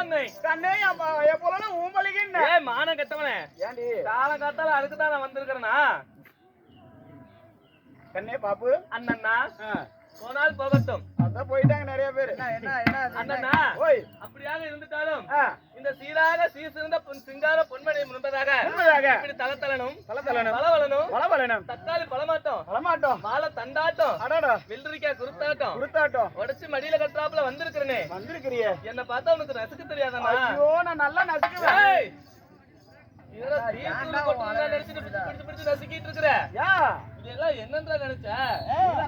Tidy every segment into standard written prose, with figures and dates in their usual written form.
கண்ணை கண்ணே எப்போல ஊம்பலிக்கு ஏய் மானம் கெட்டவனே ஏண்டி காலம் காத்தால அதுக்கு தான் நான் வந்திருக்கிறேனா கண்ணே பாப்பு அண்ணன்னா போனால் போகட்டும் அதான் போயிட்டாங்க நிறைய பேர் அண்ணன்னா ஓய் அப்படியாக இருந்துட்டாலும் இந்த சீராக சீர்சிறந்த சிங்கார பொன்மணி முன்பதாக இப்படி தலத்தலனும் பலவலனும் தக்காளி பழமாட்டம் மாலை தண்டாட்டம் வெள்ளரிக்காய் குருத்தாட்டம் உடைச்சு மடியில கட்டுறாப்புல வந்திருக்கிறேனே என்ன பார்த்தா உனக்கு நசுக்க தெரியாதானா ஐயோ நான் நல்லா நசுக்குவேன் நசுக்கிட்டு இருக்கிற இதெல்லாம் என்னன்றா நினைச்ச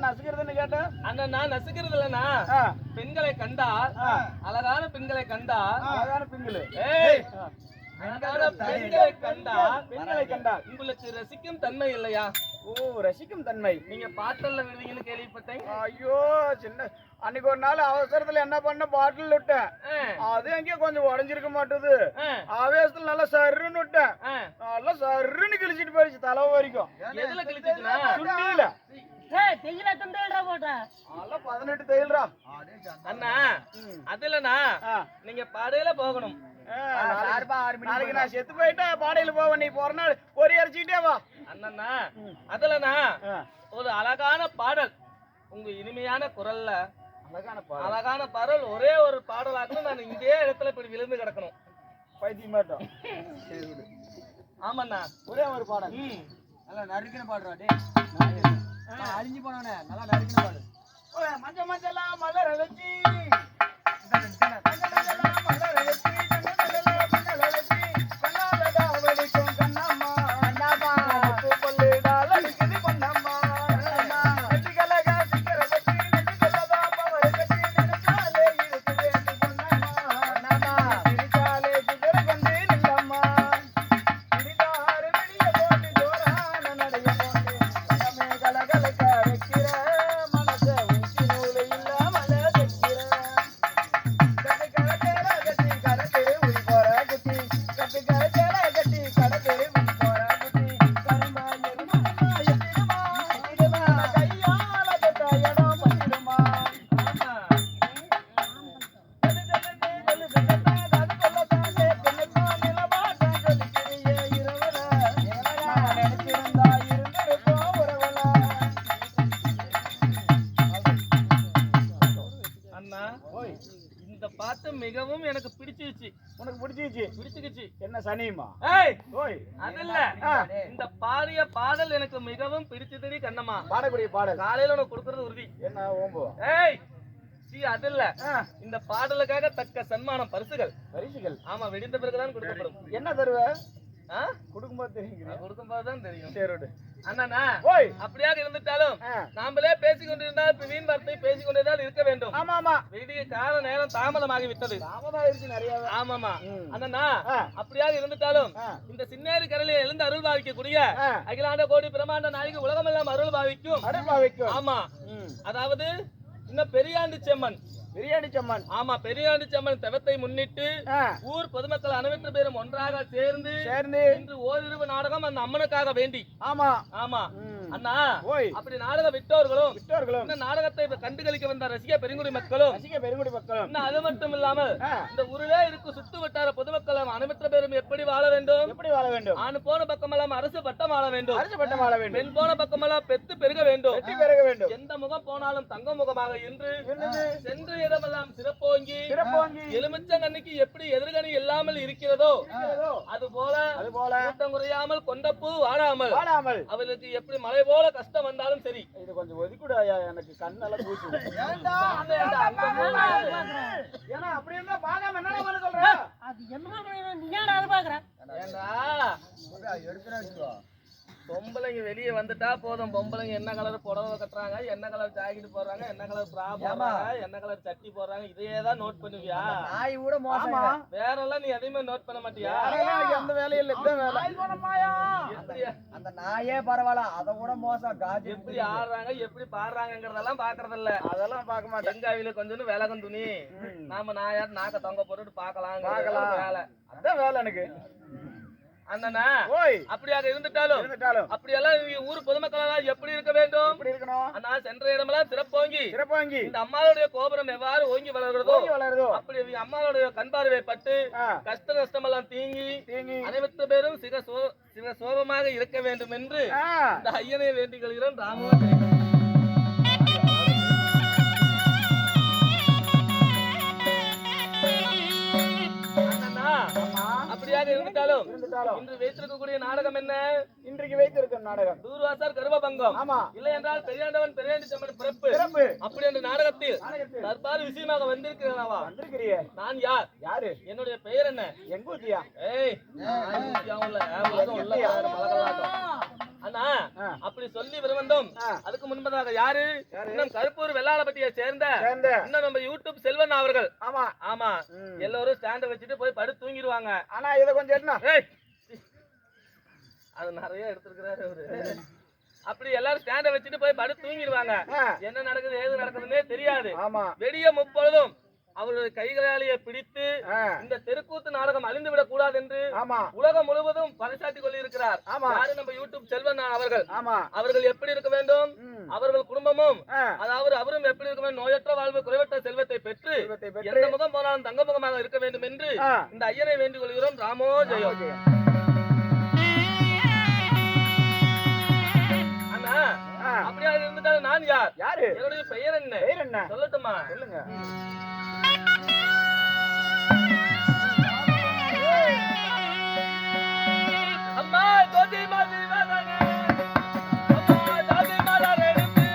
நசுக்கிறதுன்னு கேட்டேன் அண்ணா நான் நசுக்கிறது இல்லனா பெண்களை கண்டா அழகான பெண்களை கண்டா அழகான பெண்கள் பெண்களை கண்டா உங்களுக்கு ரசிக்கும் தன்மை இல்லையா ஓ ரசிக்கும் தன்மை நீங்க பாட்டல்ல விடுவீங்கன்னு கேள்விப்பட்டேன் ஐயோ சின்ன அன்னைக்கு ஒரு நாள் அவசரத்துல என்ன பண்ண பாட்டில் விட்டேன் அது எங்கேயும் கொஞ்சம் உடஞ்சிருக்க மாட்டுது ஆவேசத்துல நல்லா சருன்னு விட்டேன் நல்லா சருன்னு கிழிச்சிட்டு போயிடுச்சு தலை வரைக்கும் எதுல கிழிச்சிச்சுனா சுண்டியில தெயில தண்டேல்ரா போட்ட அதெல்லாம் 18 தெயில்ரா அண்ணா அதுலனா நீங்க பாடையில போகணும் நாளைக்கு நான் செத்து போயிட்டா பாடையில போவேன் நீ போற நாள் ஒரு அரைச்சிக்கிட்டே வா அண்ணா அதுலனா ஒரு அழகான பாடல் உங்க இனிமையான குரல்ல அழகான பாடல் ஒரே ஒரு பாடலாக நான் இதே இடத்துல இப்படி விழுந்து கிடக்கணும் பைத்தியம் மாட்டோம் ஆமாண்ணா ஒரே ஒரு பாடல் நல்லா நறுக்கின பாடுறா டே அழிஞ்சு போனவனே நல்லா நறுக்கின பாடு மஞ்சள் மஞ்சள் மலர் அழைச்சி இந்த பாட்டு மிகவும் எனக்கு பிடிச்சிருச்சு. உனக்கு பிடிச்சிருச்சு என்ன சனியுமா? ஓய் அது இல்ல, இந்த பாடிய பாடல் எனக்கு மிகவும் பிடிச்சதுடி கண்ணம்மா. பாடக்கூடிய பாடல் காலையில உனக்கு கொடுக்கறது உறுதி. என்ன ஓம்போ? அது இல்ல, இந்த பாடலுக்காக தக்க சன்மானம் பரிசுகள். ஆமா, வெடிந்த பிறகுதான் கொடுக்கப்படும். என்ன தருவ? கொடுக்கும்போது தெரியும். கொடுக்கும்போதுதான் தெரியும். சரி அண்ணா, அப்படியாக இருந்துட்டாலும் நாமளே பேசிக்கொண்டிருந்தால் வீண் வார்த்தை பேசிக்கொண்டேதான் இருக்க வேண்டும். ஆமா, விடிய கால நேரம் தாமதமாகி விட்டது. ஆமாமா அண்ணா, அப்படியாக இருந்துட்டாலும் இந்த சின்னேரி கரையில எழுந்து அருள் பாவிக்கக்கூடிய அகிலாண்ட கோடி பிரமாண்ட நாயகி உலகமெல்லாம் அருள் பாவிக்கும். ஆமா, அதாவது இன்னும் பெரியாண்டி செம்மன். ஆமா, பெரியாண்டி செம்மன் தவத்தை முன்னிட்டு ஊர் பொதுமக்கள் அனைவரும் பேரும் ஒன்றாக சேர்ந்து இன்று ஓரிரவு நாடகம் அந்த அம்மனுக்காக வேண்டி. ஆமா அண்ணா, அப்படி நாடகம் விட்டவர்களும் இந்த நாடகத்தை கண்டுகளிக்க வந்த ரசிக பெருங்குடி மக்களும் இன்னும் அது மட்டும் இல்லாமல் இந்த ஊரிலே இருக்கும் சுத்து வட்டார பொதுமக்கள் அனைவரும் பேரும் எப்படி வாழ வேண்டும்? ஆண் போன பக்கமெல்லாம் அரசு பட்டம் ஆள வேண்டும். பெண் போன பக்கமெல்லாம் பெத்து பெருக வேண்டும். எந்த முகம் போனாலும் தங்க முகமாக இன்று சென்று இடமெல்லாம் சிறப்போங்கி எலுமிச்சங்கண்ணிக்கு எப்படி எதிர்கணி இல்லாமல் இருக்கிறதோ அது போல கூட்டம் குறையாமல் கொண்டப்பூ வாடாமல் அவர்களுக்கு எப்படி மழை போல கஷ்டம் வந்தாலும் சரி. இது கொஞ்சம் ஒதுக்குடாயா, எனக்கு கண்ணெல்லாம் பூசி. ஏன்னா அப்படி இருந்தா பாக்காம என்ன சொல்ற? அது என்ன நீ ஏன் அதை பாக்குற? எடுத்துட்டு பொம்பளைங்க வெளியே வந்துட்டா போதும். பொம்பளைங்க என்ன கலர் புடவை கட்டுறாங்க, என்ன கலர் ஜாக்கெட் போடுறாங்க, என்ன கலர் பிரா போடுறாங்க, என்ன கலர் சட்டி போடுறாங்க, இதையே தான் நோட் பண்ணுவியா? நாய் கூட மோசம். வேற எல்லாம் நீ எதையுமே நோட் பண்ண மாட்டியா? எந்த வேலையும் இல்ல, இந்த வேலை. அந்த நாயே பரவாயில்ல, அதை கூட மோசம். காஜி எப்படி ஆடுறாங்க, எப்படி பாடுறாங்கிறதெல்லாம் பாக்குறது இல்ல. அதெல்லாம் பார்க்க மாட்டேன். வெங்காயில கொஞ்சம் விலகும் துணி நாம நாயார் நாக்க தொங்க போட்டுட்டு பாக்கலாம் வேலை. அதான் வேலை எனக்கு. அண்ணனா ஓய் அப்படியாக இருந்துட்டாலும் அப்படியெல்லாம் இவங்க ஊர் பொதுமக்கள் எப்படி இருக்க வேண்டும்? எப்படி இருக்கணும்? அண்ணா சென்ற இடமெல்லாம் சிறப்போங்கி சிறப்பாங்கி இந்த அம்மாளுடைய கோபுரம் எவ்வாறு ஓங்கி வளர்கிறதோ அப்படி இவங்க அம்மாளுடைய கண்பார்வை பட்டு கஷ்ட நஷ்டமெல்லாம் தீங்கி அனைத்து பேரும் சிவ சோபமாக இருக்க வேண்டும் என்று இந்த ஐயனை வேண்டிக் கொள்கிறோம். ராமோ அப்படியாக இருந்துட்டாலும் இன்று வைத்திருக்கக்கூடிய நாடகம் என்ன? இன்றைக்கு வைத்திருக்கும் நாடகம் தூர்வாசர் கர்வபங்கம். ஆமா. இல்லை என்றால் பெரியாண்டவன் பெரியாண்டி செம்மன் பிறப்பு. அப்படி என்ற நாடகத்தில் தற்பாடு விஷயமாக வந்திருக்கிறேனாவா? வந்திருக்கிறியே. நான் யார்? யாரு? என்னுடைய பெயர் என்ன? எங்கூத்தியா? ஏய் அண்ணா அப்படி சொல்லி விரும்பும். அதுக்கு முன்பதாக யாரு? இன்னும் கருப்பூர் வெள்ளாளப்பட்டியை சேர்ந்த இன்னும் நம்ம யூடியூப் செல்வன் அவர்கள். ஆமா ஆமா. எல்லாரும் ஸ்டாண்ட வச்சுட்டு போய் படுத்து தூங்கிடுவாங்க. ஆனா இத கொஞ்சம் என்ன அது நிறைய எடுத்துக்கிறாரு அவரு. அப்படி எல்லாரும் ஸ்டாண்ட வச்சுட்டு போய் படுத்து தூங்கிடுவாங்க. என்ன நடக்குது ஏது நடக்குதுன்னே தெரியாது. வெடிய முப்பொழுதும் அவருடைய கைகளாலேயே பிடித்து இந்த தெருக்கூத்து நாடகம் அழிந்து விடக் கூடாது என்று உலகம் முழுவதும் பறைசாட்டி கொள்ளி இருக்கிறார். யாரு? நம்ம யூடியூப் செல்வன் அவர்கள். அவர்கள் எப்படி இருக்க வேண்டும்? அவர்கள் குடும்பமும் அதாவது அவரும் எப்படி இருக்க வேண்டும்? நோயற்ற வாழ்வு குறைவற்ற செல்வத்தை பெற்று எந்த முகம் போனாலும் தங்க முகமாக இருக்க வேண்டும் என்று இந்த ஐயனை வேண்டிக் கொள்கிறோம். ராமோ ஜெயோ. அண்ணா அப்படியா இருந்துட்டாலும் நான் யார்? யாரு? என்னுடைய பெயர் என்ன? பெயர் என்ன சொல்லட்டுமா? சொல்லுங்க. அம்மா தோதி மாதிரி வாதானே அம்மா தாதி மலர் எடுத்து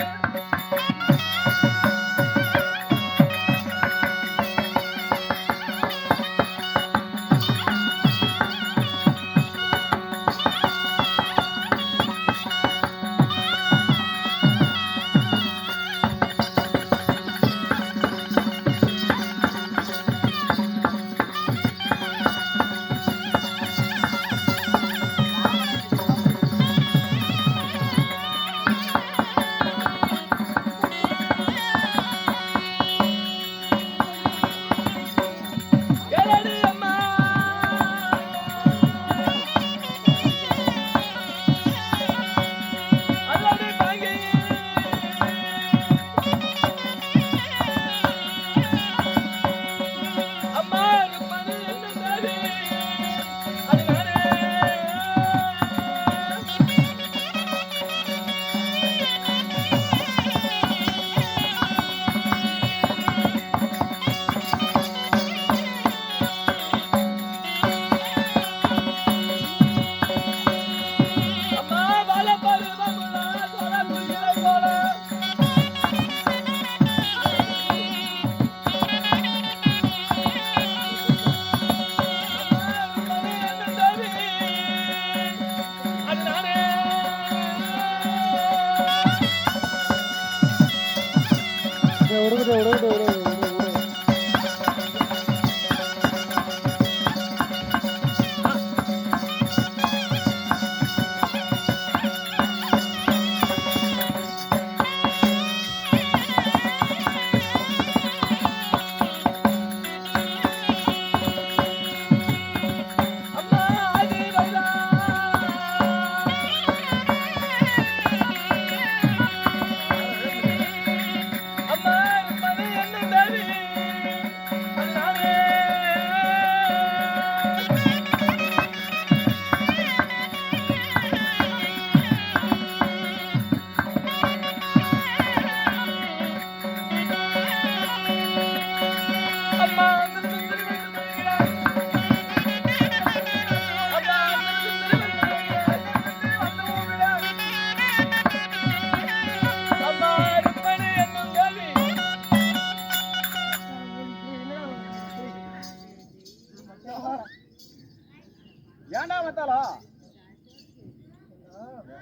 ஏன்டா வந்தாளா?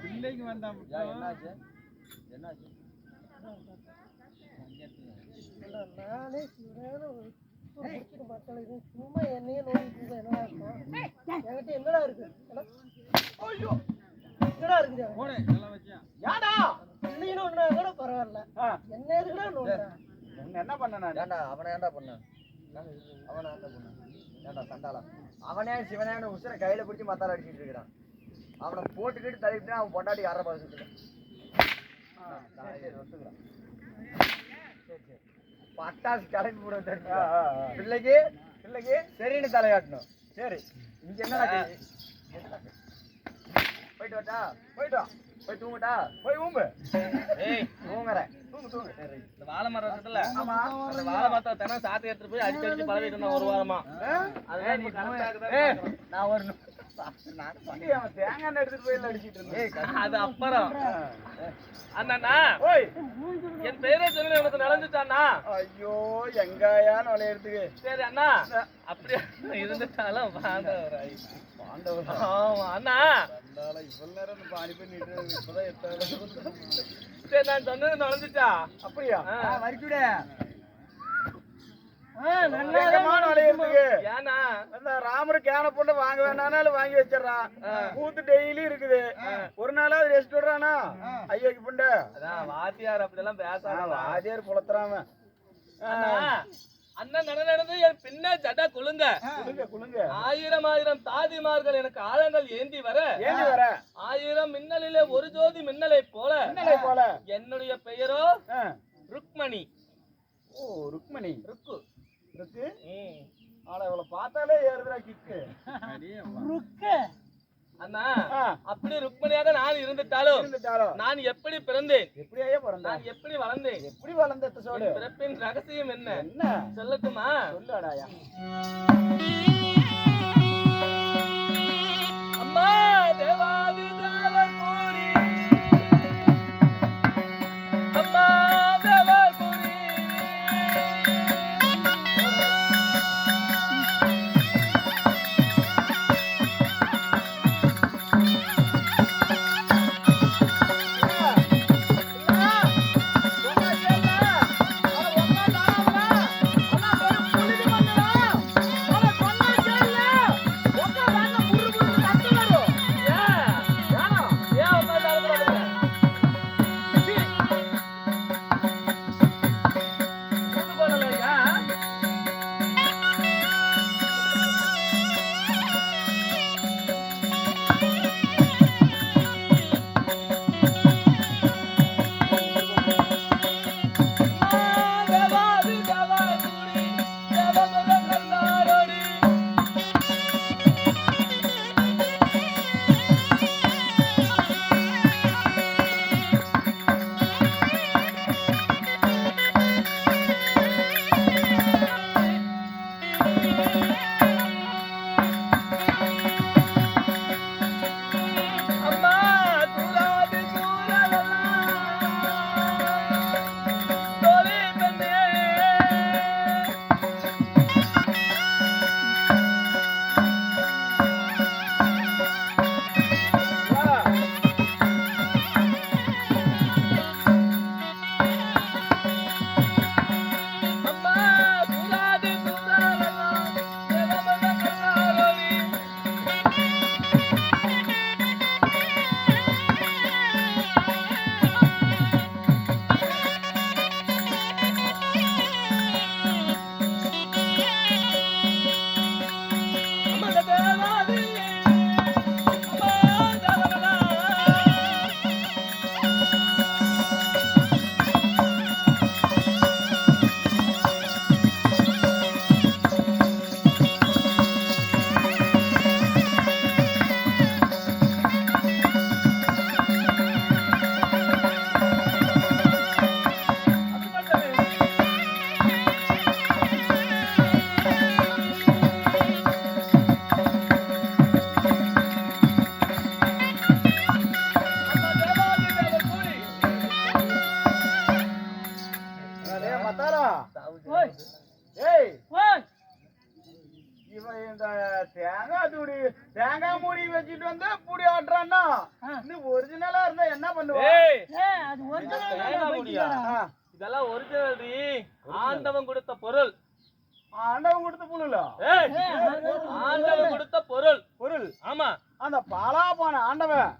பிள்ளைக்கு வந்தா என்னாச்சு? என்னாச்சு? நானே சும்மா என்னையே நோண்டிட்டு என்னடா இருக்கும் என்கிட்ட என்னடா இருக்கு? என்னடா இருக்குது? ஏன்டா? இல்லைன்னு ஒண்ணா கூட பரவாயில்ல. என்ன எதுக்குடா நோண்டுறேன்? என்ன பண்ண நான்? ஏன்டா அவனை ஏன்டா பண்ண? அவனை ஏன்டா பண்ண? ஏன்டா சண்டாளம். அவனே சிவனேன்னு உசுரை கையில பிடிச்சி மத்தால அடிச்சிட்டு இருக்கிறான். அவனை போட்டுக்கிட்டு தள்ளிட்டு அவன் பொண்டாட்டி யாரை பார்த்துட்டு பட்டாசு கிளம்பி போட பிள்ளைக்கு பிள்ளைக்கு சரின்னு தலையாட்டணும். சரி இங்க என்ன போயிட்டு வாட்டா போயிட்டு வா போய் தூங்கட்டா போய் ஊம்பு. ஏய் தூங்குறேன் தூங்கு சரி. இந்த வாழை மரம் இருக்குல்ல ஆமா அந்த வாழை மரத்தை தினம் சாத்தி எடுத்துட்டு போய் அடிச்சு பழகிட்டு இருந்தேன் ஒரு வாரமா. அதுதான் இப்ப correct ஆ இருக்குதா? நான் ஒரு அவன் தேங்காய் எடுத்துட்டு போய் அடிச்சிட்டு இருந்தேன். அது அப்புறம் அண்ணா ஓய் என் பேரே சொல்லி உனக்கு நடந்துச்சாண்ணா. ஐயோ எங்காயா நுழையிறதுக்கு. சரி அண்ணா அப்படியே இருந்துட்டாலும் பாண்டவராய். பாண்டவர் ஆமா அண்ணா. இவ்வளவு நேரம் பாணி பண்ணிட்டு இப்பதான் எத்தாலும். சரி நான் சொன்னது நடந்துச்சா? அப்படியா வரிச்சுட எங்கம்மா நுழையிறதுக்கு? ஏன்னா அந்த ராமர் கேன போட்டு வாங்க வேணாலும் வாங்கி வச்சிடறான். கூத்து டெய்லி இருக்குது. ஒரு நாளாவது ரெஸ்ட் விடுறானா ஐயோக்கு புண்ட. அதான் வாத்தியார் அப்படியெல்லாம் பேசாத. ஆதியார் புலத்துறாம. அண்ணன் நடந்து என் பின்ன ஜட குலுங்க குளுங்க குளுங்க. ஆயிரம் தாதிமார்கள் எனக்கு ஆழங்கள் ஏந்தி வர ஏந்தி வர 1000 மின்னலிலே ஒரு ஜோதி மின்னலை போல மின்னலை போல. என்னுடைய பெயரோ ருக்மணி. ஓ ருக்மணி. ருக்கு இருக்கு. ஆனா இவளை பார்த்தாலே ஏறுதுடா கிக்கு. அண்ணா அப்படி ருக்மணியாக நான் இருந்துட்டாலும் நான் எப்படி பிறந்தேன், எப்படியே பிறந்தா, நான் எப்படி வளர்ந்தேன், எப்படி வளர்ந்த சோடு பிறப்பின் ரகசியம் என்ன என்ன சொல்லட்டுமா? சொல்லாடாயா. அம்மா தேவாதி தேவர் கூடி அம்மா தேவர் கூடி தேங்காய் மூடி வச்சிட்டு வந்து புடி ஆட்டுறான்னா ஒரிஜினலா இருந்தா என்ன பண்ணுவா? இதெல்லாம் ஒரிஜினல். ஆண்டவன் கொடுத்த பொருள். ஆண்டவன் கொடுத்த பொருள். ஆண்டவன் கொடுத்த பொருள். பொருள். ஆமா. அந்த பாலா போன ஆண்டவன்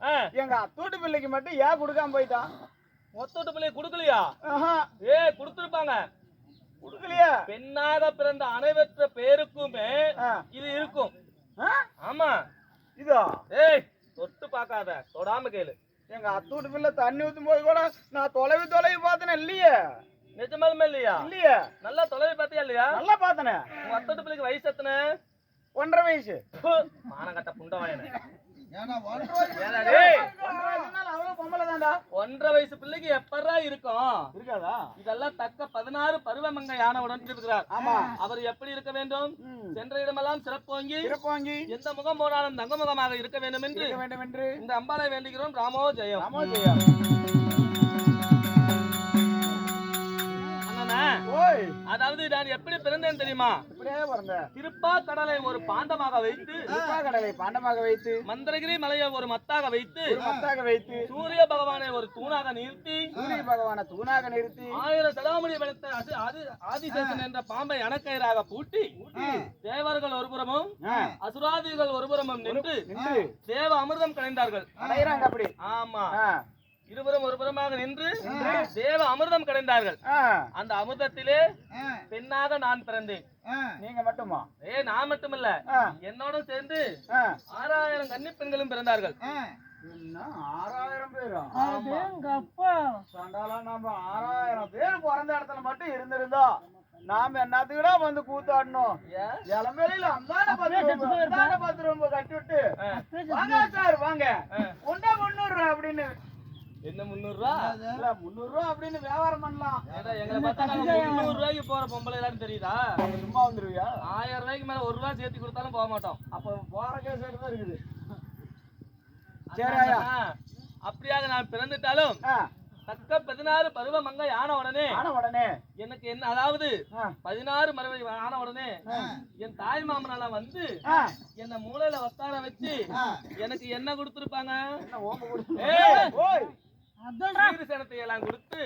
எங்க அத்தூட்டு பிள்ளைக்கு மட்டும் ஏன் கொடுக்காம போயிட்டான்? மொத்தோட்டு பிள்ளை கொடுக்கலையா? கொடுத்துருப்பாங்க. கொடுக்கலையா? பெண்ணாக பிறந்த அனைவற்ற பேருக்குமே இது இருக்கும். ஆமா. இதா? ஏய், தொட்டு பார்க்காத, தொடாம கேளு. எங்க அத்தூட்டு பிள்ளை தண்ணி ஊத்தும் போது கூட நான் தொலைவி பார்த்தேனே இல்லையே. நிஜமாலுமே இல்லையா? இல்லையே. நல்லா தொலைவி பார்த்தியா இல்லையா? நல்லா பார்த்தனே. உங்க அத்தோட்டு பிள்ளைக்கு வயசு எத்தனை? 1.5 வயசு. மானங்கட்ட புண்டவாயனே. ஏன்னா 1.5 வயசு. டேய், 1.5 வயசுனால அவ்வளவு பொம்பளை தான்டா. 1.5 வயசு பிள்ளைக்கு எப்பறா இருக்கும்? இருக்காதா? இதெல்லாம் தக்க 16 பருவமங்கை யானவுடன் இருக்கிறார். ஆமா. அவர் எப்படி இருக்க வேண்டும்? சென்ற இடமெல்லாம் சிறப்போங்கி சிறப்பாங்கி எந்த முகம் போனாலும் தங்க முகமாக இருக்க வேண்டும் என்று இருக்க வேண்டும் என்று இந்த அம்பாளை வேண்டுகிறோம். ராமோ ஜெயம். ராமோ ஜெயம். அண்ணா, ஓய், அதாவது நான் எப்படி பிறந்தேன் தெரியுமா? இப்படியே பிறந்தேன். திருப்பா கடலை ஒரு பாண்டமாக வைத்து, திருப்பா கடலை பாண்டமாக வைத்து, மந்திரகிரி மலையை ஒரு மத்தாக வைத்து, ஒரு மத்தாக வைத்து, சூரிய பகவானை ஒரு தூணாக நிறுத்தி, சூரிய பகவானை தூணாக நிறுத்தி, 1000 சடாமுடி வளர்த்த ஆதிசேஷன் என்ற பாம்பை அணக்கயிறாக பூட்டி, தேவர்கள் ஒருபுறமும் அசுராதிகள் ஒருபுறமும் நின்று தேவ அமிர்தம் கடைந்தார்கள். அடையறாங்க அப்படி. ஆமா. இருவரும் ஒருபுறமாக நின்று தேவ அமிர்தம் கடைந்தார்கள். அந்த அமிர்தத்திலே பெண்ணாக நான் பிறந்தேன். நீங்க மட்டுமா? நான் மட்டுமல்ல, என்னோட சேர்ந்து 6000 கன்னி பெண்களும் பிறந்தார்கள். என்ன 6000 பேரா? அடேங்கப்பா. சண்டாலா, நம்ம 6000 பேர் பிறந்த இடத்துல மட்டும் இருந்திருந்தா நாம என்னத்துக்குடா வந்து கூத்தாடணும்? இளமேலையில அந்தான 10 ரூபா கட்டி விட்டு வாங்க சார் வாங்க கொண்டா 300 அப்படின்னு. என்ன 300 ரூபா? 300 ரூபா அப்படின்னு வியாபாரம் பண்ணலாம். எங்களை பார்த்தா 300 ரூபாய்க்கு போற பொம்பளை எல்லாம் தெரியுதா? சும்மா வந்துருவியா? 1000 ரூபாய்க்கு மேல 1 ரூபா சேர்த்து கொடுத்தாலும் போக மாட்டோம். அப்ப போற கேஸ் தான் இருக்குது. அப்படியாக நான் பிறந்துட்டாலும் தக்க 16 பருவ மங்கை ஆன உடனே எனக்கு என்ன, அதாவது 16 மரவை ஆன உடனே என் தாய் மாமனால வந்து என்ன மூளையில வத்தார வச்சு எனக்கு என்ன கொடுத்துருப்பாங்க? சீர்சனத்தை எல்லாம் கொடுத்து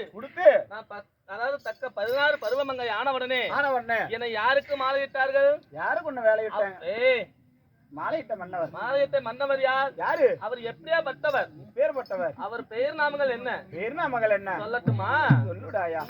நான் அதாவது தக்க 16 பருவமங்கை ஆன உடனே என்னை யாருக்கு மாலையிட்டார்கள்? யாருக்கு ஒண்ணு வேலையிட்டாங்க? மாலையிட்ட மன்னவர். மாலையிட்ட மன்னவர் யார்? யாரு? அவர் எப்படியா பட்டவர்? பேர் பட்டவர். அவர் பெயர் நாமங்கள் என்ன? பேர் நாமங்கள் என்ன சொல்லட்டுமா? சொல்லுடாயா.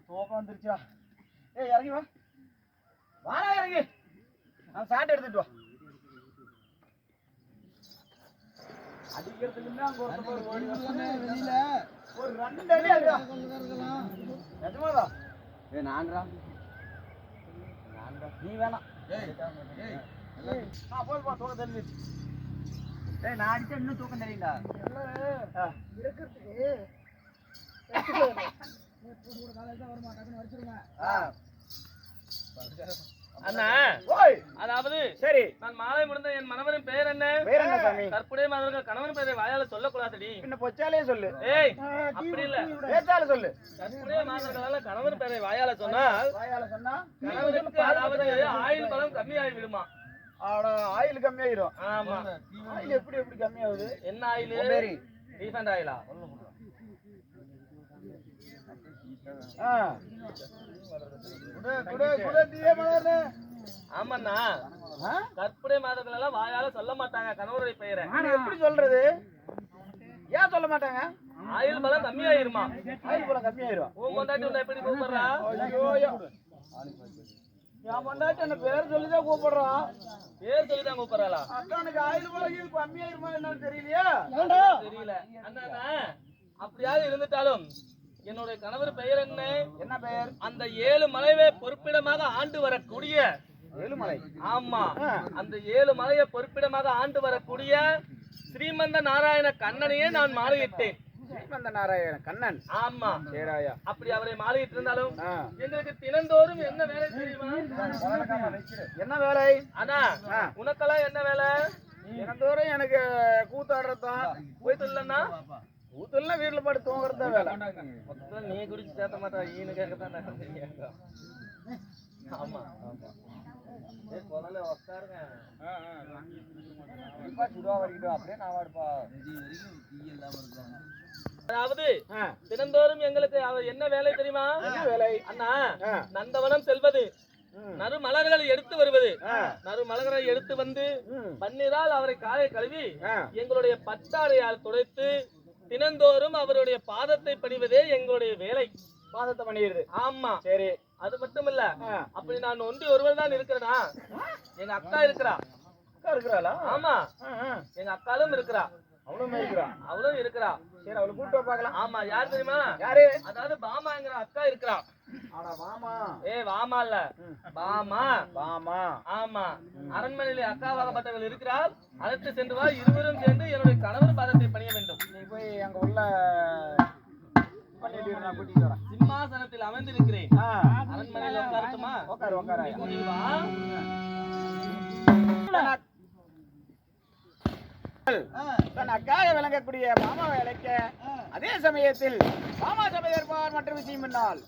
தூக்கம் வந்துருச்சா? இறங்கி வா. வாடா இறங்கி. நான் சாட்டை எடுத்துட்டு வா. அடிக்கிறதுக்குன்னா அங்க ஒருத்தர் வெளியில ஒரு 2 அடி அடிடா. நிஜமாடா? நான்டா. நீ வேணாம். நான் போய் பா தூக்கம் தெரிஞ்சிச்சு. நான் அடிச்சா இன்னும் தூக்கம் தெரியுங்களா? இருக்கிறதுக்கு ஆ அண்ணா ஓய் அதாவது சரி நான் மாலை முடிந்த என் மனவரின் பெயர் என்ன? வேற என்ன சாமி தற்புடைய மாதவர்கள் கணவன் பெயரை வாயால சொல்லக்கூடாதுடி. பின்ன பொச்சாலே சொல்லு ஏய் அப்படி இல்ல, பேச்சால சொல்லு தற்புடைய மாதவர்களால கணவன் பெயரை வாயால சொன்னால் வாயால சொன்னா கணவனுக்கு அதாவது ஆயுள் பலம் கம்மியாகி விடுமா. ஆட ஆயில் கம்மியாயிரும் ஆமா. ஆயில் எப்படி கம்மியாகுது என்ன ஆயில்? சரி ரீஃபண்ட் ஆயிலா? ஆ குடு குடு தீயே மலர்னே ஆமாண்ணா, கற்புடைய மாதர்கள் எல்லாம் வாயால சொல்ல மாட்டாங்க கணவருடைய பெயரை. எப்படி சொல்றது? ஏன் சொல்ல மாட்டாங்க? ஆயுள் பலம் கம்மியாயிருமா. ஆயில் பலம் கம்மியாயிரும் உன் கொண்டாட்டி உன்னை எப்படி கூப்பிடுறா? ஐயோ என் பொண்டாட்டி என்ன பேர் சொல்லிதான் கூப்பிடுறான். பேர் சொல்லிதான் கூப்பிடுறாளா? அக்கானுக்கு ஆயில் பலம் கம்மியாயிருமா என்னன்னு தெரியலையா? தெரியல. அண்ணா அப்படியாவது இருந்துட்டாலும் என்னுடைய கணவர் பெயர் என்ன? என்ன பெயர்? அந்த 7 மலையை பொறுப்பிடமாக ஆண்டு வரக்கூடிய ஏழுமலை. ஆமா, அந்த 7 மலையை பொறுப்பிடமாக ஆண்டு வரக்கூடிய ஸ்ரீமந்த நாராயண கண்ணனையே நான் மாலையிட்டேன். ஸ்ரீமந்த நாராயண கண்ணன். ஆமா சேராயா. அப்படி அவரை மாலையிட்டு இருந்தாலும் எங்களுக்கு தினந்தோறும் என்ன வேலை தெரியுமா? என்ன வேலை? அண்ணா உனக்கெல்லாம் என்ன வேலை? தினந்தோறும் எனக்கு கூத்தாடுறதுதான். போய் சொல்லனா கூத்தல்னா வீட்டுல படுத்து தூங்குறது தான் வேலை. மொத்தம் நீ குடிச்சு சேர்த்த மாட்டா, ஈனு கேட்கத்தான். ஆமா முதல்ல உட்காருங்க. அப்படியே நான் வாடுப்பா. அதாவது தினந்தோறும் எங்களுக்கு அவர் என்ன வேலை தெரியுமா? என்ன வேலை? அண்ணா நந்தவனம் செல்வது, நறுமலர்களை எடுத்து வருவது, நறுமலர்களை எடுத்து வந்து பன்னீரால் அவரை காலை கழுவி எங்களுடைய பட்டாடையால் துடைத்து தினந்தோறும் அவருடைய பாதத்தை பணிவதே எங்களுடைய வேலை. பாதத்தை பண்ணிடுது. ஆமா சரி. அது மட்டும் இல்ல, அப்படி நான் ஒன்றி ஒருவர் தான் இருக்கிறேனா? எங்க அக்கா இருக்கிறா. அக்கா இருக்கிறாளா? ஆமா, எங்க அக்காலும் இருக்கிறா. அவளும் இருக்கிறா. அவளும் இருக்கிறா. சரி, அவளை கூட்டு பார்க்கலாம். ஆமா, யார் தெரியுமா? யாரு? அதாவது பாமாங்கிற அக்கா இருக்கிறா. ஆடா வாமா. வாமா இல்ல, பாமா. வாமா. ஆமா, அரண்மனையிலே அக்காவாகப்பட்டவள் இருக்கிறாள். அழைத்து சென்று வா, இருவரும் சேர்ந்து என்னுடைய கணவர் பாதத்தை பணிய வேண்டும். நீ போய் அங்க உள்ள பண்ணிட்டு நான் கூட்டிட்டு வரேன். சிம்மாசனத்தில் அமர்ந்திருக்கிறேன். அரண்மனையில உட்காரட்டுமா? உட்காரு உட்காரு. கூட்டிட்டு வா. தன் அக்காக விளங்கக்கூடிய மாமாவை அழைக்க அதே சமயத்தில் மாமா சபை ஏற்பார் மற்ற விஷயம் என்னால்